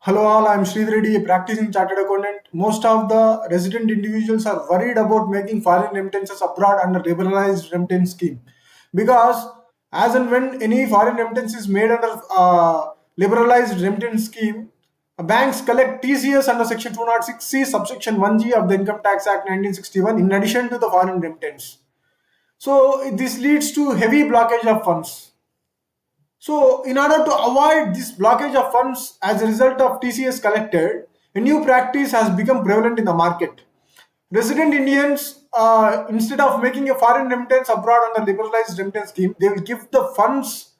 Hello all, I'm Sridhar Reddy, a practicing chartered accountant. Most of the resident individuals are worried about making foreign remittances abroad under liberalized remittance scheme because as and when any foreign remittance is made under liberalized remittance scheme, banks collect TCS under Section 206C, subsection 1G of the Income Tax Act 1961 in addition to the foreign remittance. So this leads to heavy blockage of funds. So, in order to avoid this blockage of funds as a result of TCS collected, a new practice has become prevalent in the market. Resident Indians, instead of making a foreign remittance abroad under liberalized remittance scheme, they will give the funds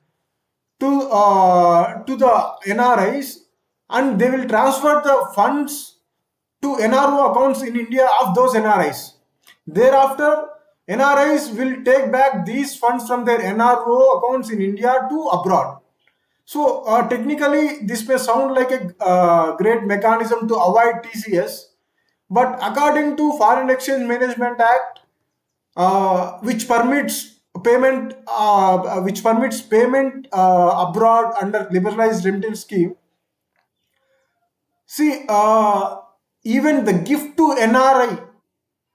to the NRIs, and they will transfer the funds to NRO accounts in India of those NRIs. Thereafter, NRIs will take back these funds from their NRO accounts in India to abroad. So technically, this may sound like a great mechanism to avoid TCS, but according to Foreign Exchange Management Act, which permits payment abroad under liberalized remittance scheme. See, even the gift to NRI,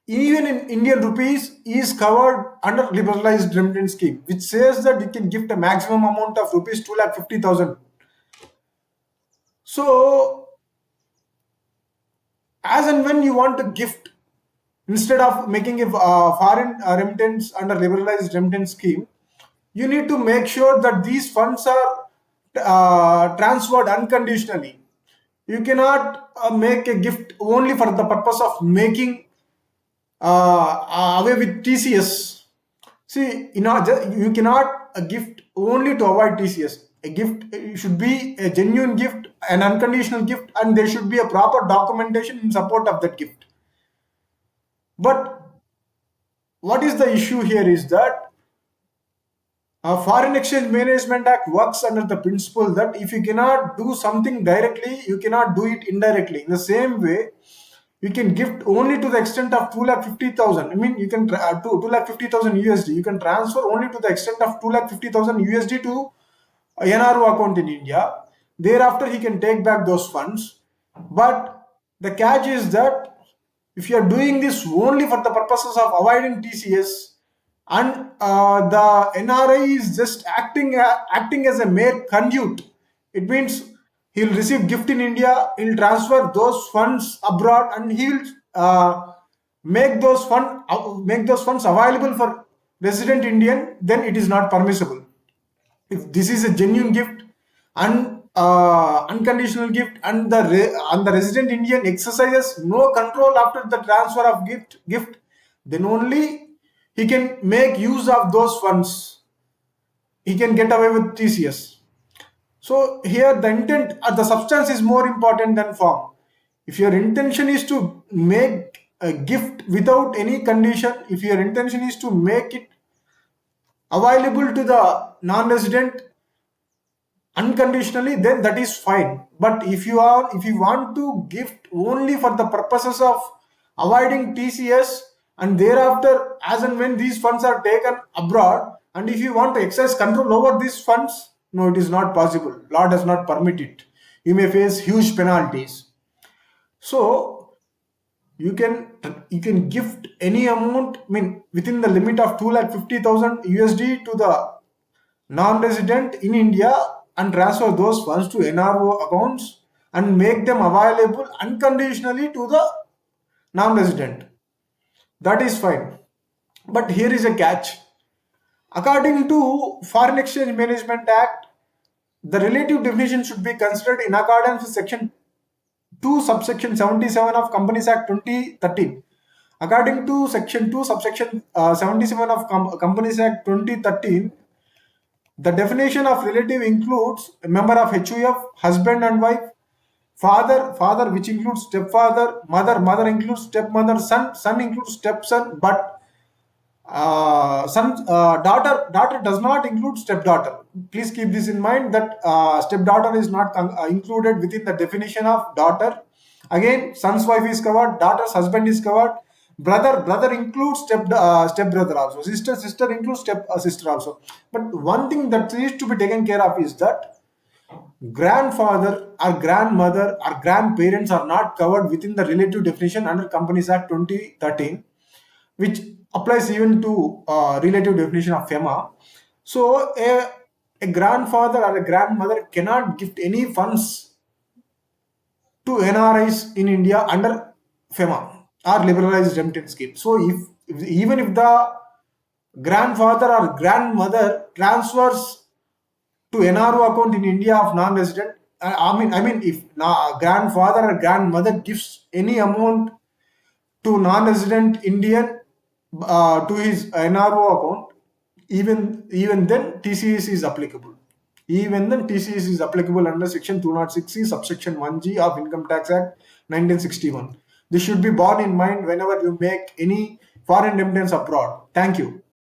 even in Indian rupees, is covered under liberalized remittance scheme, which says that you can gift a maximum amount of rupees 2,50,000. So, as and when you want to gift, instead of making a foreign remittance under liberalized remittance scheme, you need to make sure that these funds are transferred unconditionally. You cannot make a gift only for the purpose of making away with TCS. See, you cannot gift only to avoid TCS. A gift should be a genuine gift, an unconditional gift, and there should be a proper documentation in support of that gift. But what is the issue here is that Foreign Exchange Management Act works under the principle that if you cannot do something directly, you cannot do it indirectly. In the same way, you can gift only to the extent of 2,50,000. I mean, you can 2,50,000 USD. You can transfer only to the extent of 2,50,000 USD to a NRO account in India. Thereafter, he can take back those funds. But the catch is that if you are doing this only for the purposes of avoiding TCS, and the NRI is just acting as a mere conduit, it means he'll receive gift in India, he'll transfer those funds abroad, and he'll make those funds available for resident Indian. Then it is not permissible. If this is a genuine gift and unconditional gift, and the resident Indian exercises no control after the transfer of gift, then only he can make use of those funds. He can get away with TCS. So here the intent or the substance is more important than form. If your intention is to make a gift without any condition, if your intention is to make it available to the non-resident unconditionally, then that is fine. But if you want to gift only for the purposes of avoiding TCS, and thereafter as and when these funds are taken abroad, and if you want to exercise control over these funds, no, it is not possible. Law does not permit it. You may face huge penalties. So you can gift any amount, I mean, within the limit of 2,50,000 USD to the non-resident in India, and transfer those funds to NRO accounts and make them available unconditionally to the non-resident. That is fine. But here is a catch. According to Foreign Exchange Management Act, the relative definition should be considered in accordance with Section 2 subsection 77 of Companies Act 2013. According to Section 2 subsection 77 of Companies Act 2013, the definition of relative includes a member of HUF, husband and wife, father, which includes stepfather, mother includes stepmother, son includes stepson, but daughter does not include stepdaughter. Please keep this in mind that stepdaughter is not included within the definition of daughter. Again, son's wife is covered, daughter's husband is covered. Brother includes stepbrother also. Sister includes step sister also. But one thing that needs to be taken care of is that grandfather or grandmother or grandparents are not covered within the relative definition under Companies Act 2013, which applies even to relative definition of FEMA. So a grandfather or a grandmother cannot gift any funds to NRIs in India under FEMA or liberalized remittance scheme. So even if the grandfather or grandmother transfers to NRO account in India of non-resident, I mean, if grandfather or grandmother gives any amount to non-resident Indian to his NRO account, even then TCS is applicable. Even then TCS is applicable under Section 206C, subsection 1G of Income Tax Act 1961. This should be borne in mind whenever you make any foreign remittance abroad. Thank you.